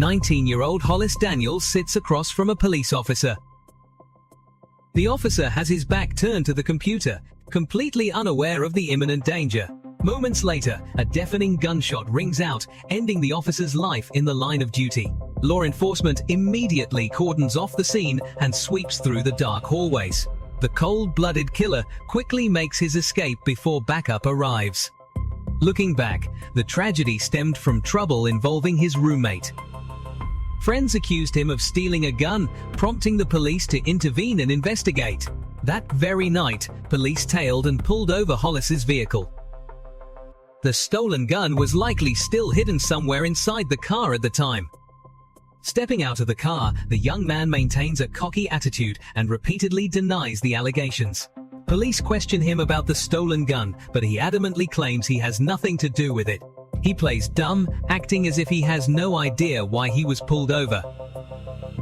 19-year-old Hollis Daniels sits across from a police officer. The officer has his back turned to the computer, completely unaware of the imminent danger. Moments later, a deafening gunshot rings out, ending the officer's life in the line of duty. Law enforcement immediately cordons off the scene and sweeps through the dark hallways. The cold-blooded killer quickly makes his escape before backup arrives. Looking back, the tragedy stemmed from trouble involving his roommate. Friends accused him of stealing a gun, prompting the police to intervene and investigate. That very night, police tailed and pulled over Hollis's vehicle. The stolen gun was likely still hidden somewhere inside the car at the time. Stepping out of the car, the young man maintains a cocky attitude and repeatedly denies the allegations. Police question him about the stolen gun, but he adamantly claims he has nothing to do with it. He plays dumb, acting as if he has no idea why he was pulled over.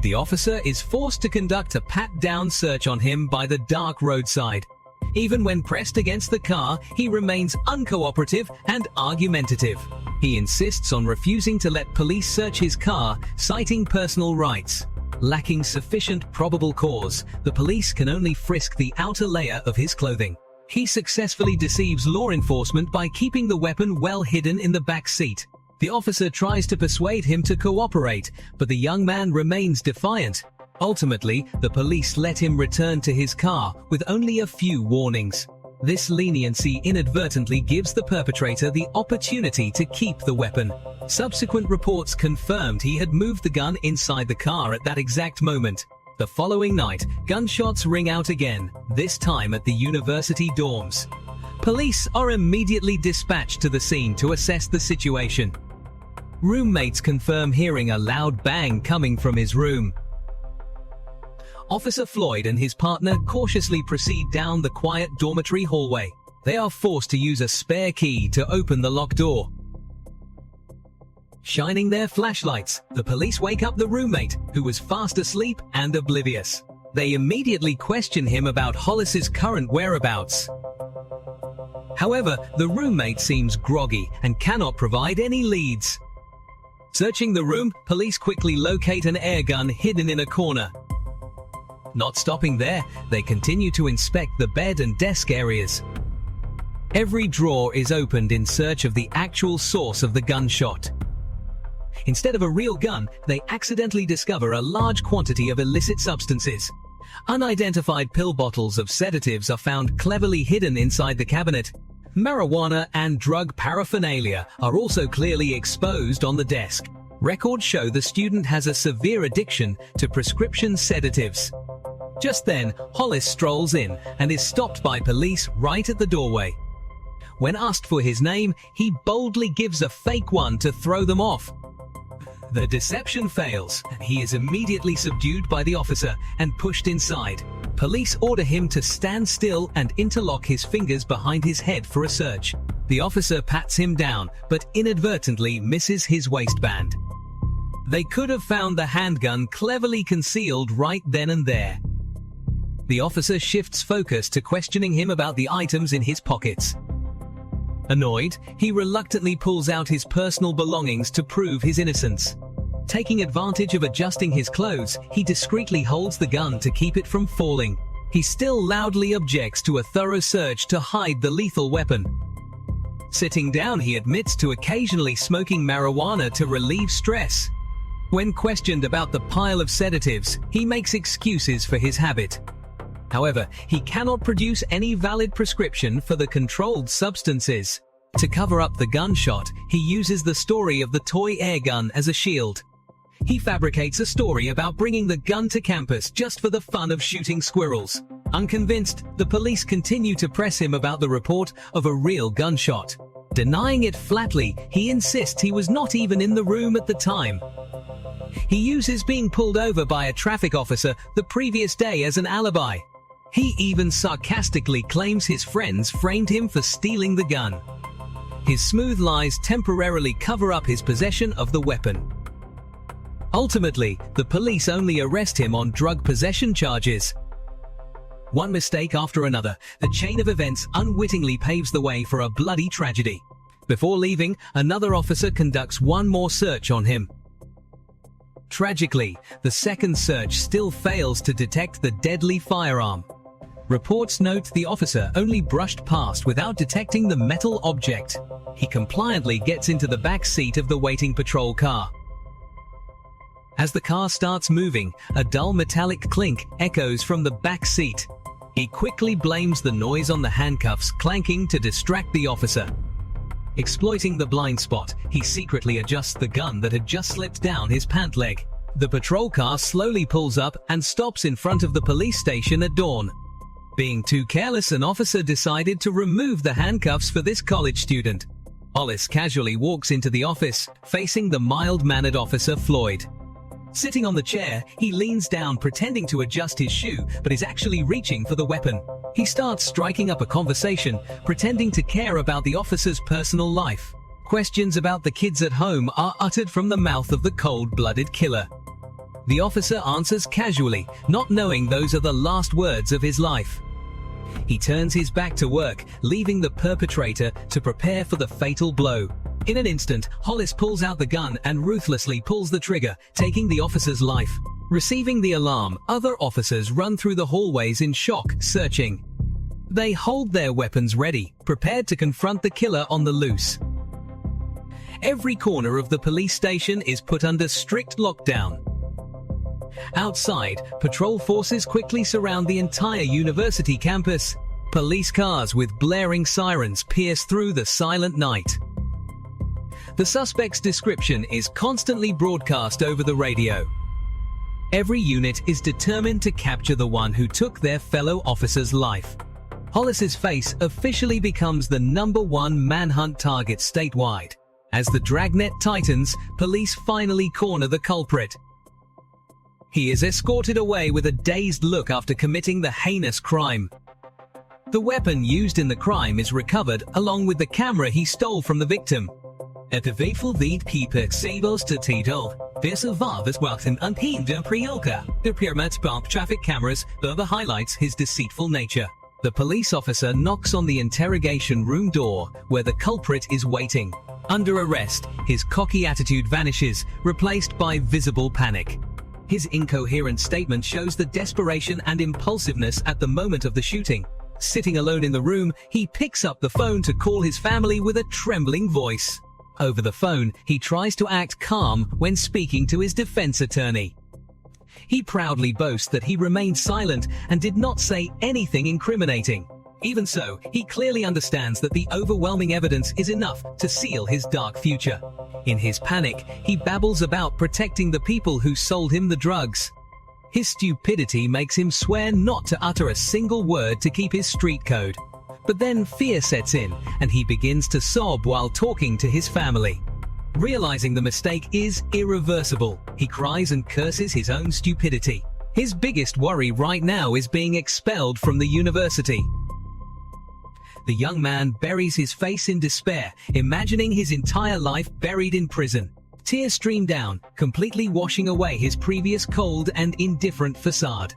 The officer is forced to conduct a pat-down search on him by the dark roadside. Even when pressed against the car, he remains uncooperative and argumentative. He insists on refusing to let police search his car, citing personal rights. Lacking sufficient probable cause, the police can only frisk the outer layer of his clothing. He successfully deceives law enforcement by keeping the weapon well hidden in the back seat. The officer tries to persuade him to cooperate, but the young man remains defiant. Ultimately, the police let him return to his car with only a few warnings. This leniency inadvertently gives the perpetrator the opportunity to keep the weapon. Subsequent reports confirmed he had moved the gun inside the car at that exact moment. The following night, gunshots ring out again, this time at the university dorms. Police are immediately dispatched to the scene to assess the situation. Roommates confirm hearing a loud bang coming from his room. Officer Floyd and his partner cautiously proceed down the quiet dormitory hallway. They are forced to use a spare key to open the locked door. Shining their flashlights, the police wake up the roommate, who was fast asleep and oblivious. They immediately question him about Hollis's current whereabouts. However, the roommate seems groggy and cannot provide any leads. Searching the room, police quickly locate an air gun hidden in a corner. Not stopping there, they continue to inspect the bed and desk areas. Every drawer is opened in search of the actual source of the gunshot. Instead of a real gun, they accidentally discover a large quantity of illicit substances. Unidentified pill bottles of sedatives are found cleverly hidden inside the cabinet. Marijuana and drug paraphernalia are also clearly exposed on the desk. Records show the student has a severe addiction to prescription sedatives. Just then, Hollis strolls in and is stopped by police right at the doorway. When asked for his name, he boldly gives a fake one to throw them off. The deception fails, and he is immediately subdued by the officer and pushed inside. Police order him to stand still and interlock his fingers behind his head for a search. The officer pats him down, but inadvertently misses his waistband. They could have found the handgun cleverly concealed right then and there. The officer shifts focus to questioning him about the items in his pockets. Annoyed, he reluctantly pulls out his personal belongings to prove his innocence. Taking advantage of adjusting his clothes, he discreetly holds the gun to keep it from falling. He still loudly objects to a thorough search to hide the lethal weapon. Sitting down, he admits to occasionally smoking marijuana to relieve stress. When questioned about the pile of sedatives, he makes excuses for his habit. However, he cannot produce any valid prescription for the controlled substances. To cover up the gunshot, he uses the story of the toy air gun as a shield. He fabricates a story about bringing the gun to campus just for the fun of shooting squirrels. Unconvinced, the police continue to press him about the report of a real gunshot. Denying it flatly, he insists he was not even in the room at the time. He uses being pulled over by a traffic officer the previous day as an alibi. He even sarcastically claims his friends framed him for stealing the gun. His smooth lies temporarily cover up his possession of the weapon. Ultimately, the police only arrest him on drug possession charges. One mistake after another, the chain of events unwittingly paves the way for a bloody tragedy. Before leaving, another officer conducts one more search on him. Tragically, the second search still fails to detect the deadly firearm. Reports note the officer only brushed past without detecting the metal object. He compliantly gets into the back seat of the waiting patrol car. As the car starts moving, a dull metallic clink echoes from the back seat. He quickly blames the noise on the handcuffs clanking to distract the officer. Exploiting the blind spot, he secretly adjusts the gun that had just slipped down his pant leg. The patrol car slowly pulls up and stops in front of the police station at dawn. Being too careless, an officer decided to remove the handcuffs for this college student. Hollis casually walks into the office, facing the mild-mannered officer Floyd. Sitting on the chair, he leans down pretending to adjust his shoe, but is actually reaching for the weapon. He starts striking up a conversation, pretending to care about the officer's personal life. Questions about the kids at home are uttered from the mouth of the cold-blooded killer. The officer answers casually, not knowing those are the last words of his life. He turns his back to work, leaving the perpetrator to prepare for the fatal blow. In an instant, Hollis pulls out the gun and ruthlessly pulls the trigger, taking the officer's life. Receiving the alarm, other officers run through the hallways in shock, searching. They hold their weapons ready, prepared to confront the killer on the loose. Every corner of the police station is put under strict lockdown. Outside, patrol forces quickly surround the entire university campus. Police cars with blaring sirens pierce through the silent night. The suspect's description is constantly broadcast over the radio. Every unit is determined to capture the one who took their fellow officer's life. Hollis's face officially becomes the #1 manhunt target statewide. As the dragnet tightens, police finally corner the culprit. He is escorted away with a dazed look after committing the heinous crime. The weapon used in the crime is recovered along with the camera he stole from the victim. Het weet vid piepeksebels de titel. Deze varves wachten unhinderd prielka. The pyramid bump traffic cameras further highlights his deceitful nature. The police officer knocks on the interrogation room door, where the culprit is waiting. Under arrest, his cocky attitude vanishes, replaced by visible panic. His incoherent statement shows the desperation and impulsiveness at the moment of the shooting. Sitting alone in the room, he picks up the phone to call his family with a trembling voice. Over the phone, he tries to act calm when speaking to his defense attorney. He proudly boasts that he remained silent and did not say anything incriminating. Even so, he clearly understands that the overwhelming evidence is enough to seal his dark future. In his panic, he babbles about protecting the people who sold him the drugs. His stupidity makes him swear not to utter a single word to keep his street code. But then fear sets in, and he begins to sob while talking to his family. Realizing the mistake is irreversible, he cries and curses his own stupidity. His biggest worry right now is being expelled from the university. The young man buries his face in despair, imagining his entire life buried in prison. Tears stream down, completely washing away his previous cold and indifferent facade.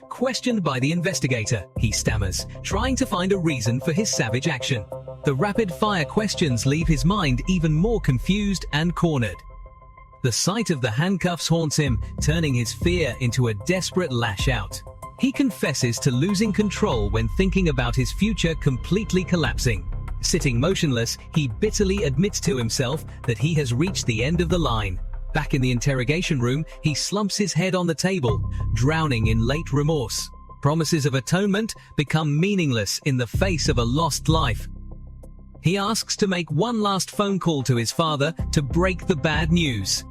Questioned by the investigator, he stammers, trying to find a reason for his savage action. The rapid-fire questions leave his mind even more confused and cornered. The sight of the handcuffs haunts him, turning his fear into a desperate lash-out. He confesses to losing control when thinking about his future completely collapsing. Sitting motionless, he bitterly admits to himself that he has reached the end of the line. Back in the interrogation room, he slumps his head on the table, drowning in late remorse. Promises of atonement become meaningless in the face of a lost life. He asks to make one last phone call to his father to break the bad news.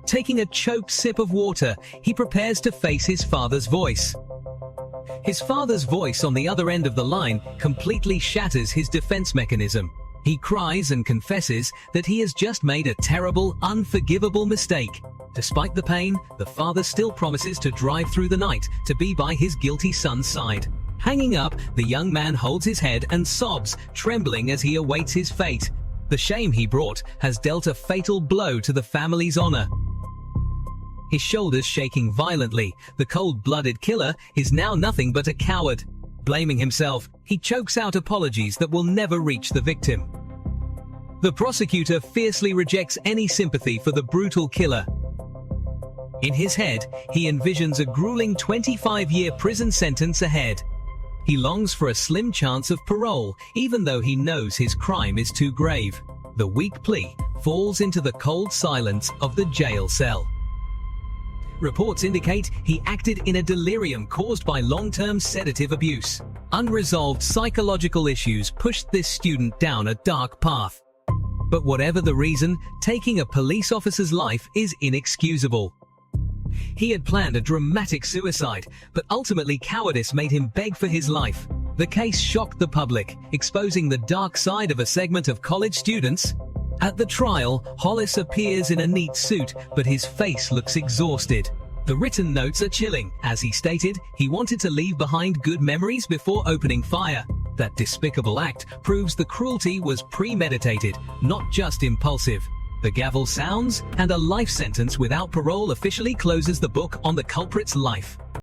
Taking a choked sip of water, he prepares to face his father's voice. His father's voice on the other end of the line completely shatters his defense mechanism. He cries and confesses that he has just made a terrible, unforgivable mistake. Despite the pain, the father still promises to drive through the night to be by his guilty son's side. Hanging up, the young man holds his head and sobs, trembling as he awaits his fate. The shame he brought has dealt a fatal blow to the family's honor. His shoulders shaking violently, the cold-blooded killer is now nothing but a coward. Blaming himself, he chokes out apologies that will never reach the victim. The prosecutor fiercely rejects any sympathy for the brutal killer. In his head, he envisions a grueling 25-year prison sentence ahead. He longs for a slim chance of parole, even though he knows his crime is too grave. The weak plea falls into the cold silence of the jail cell. Reports indicate he acted in a delirium caused by long-term sedative abuse. Unresolved psychological issues pushed this student down a dark path. But whatever the reason, taking a police officer's life is inexcusable. He had planned a dramatic suicide, but ultimately cowardice made him beg for his life. The case shocked the public, exposing the dark side of a segment of college students. At the trial, Hollis appears in a neat suit, but his face looks exhausted. The written notes are chilling. As he stated, he wanted to leave behind good memories before opening fire. That despicable act proves the cruelty was premeditated, not just impulsive. The gavel sounds, and a life sentence without parole officially closes the book on the culprit's life.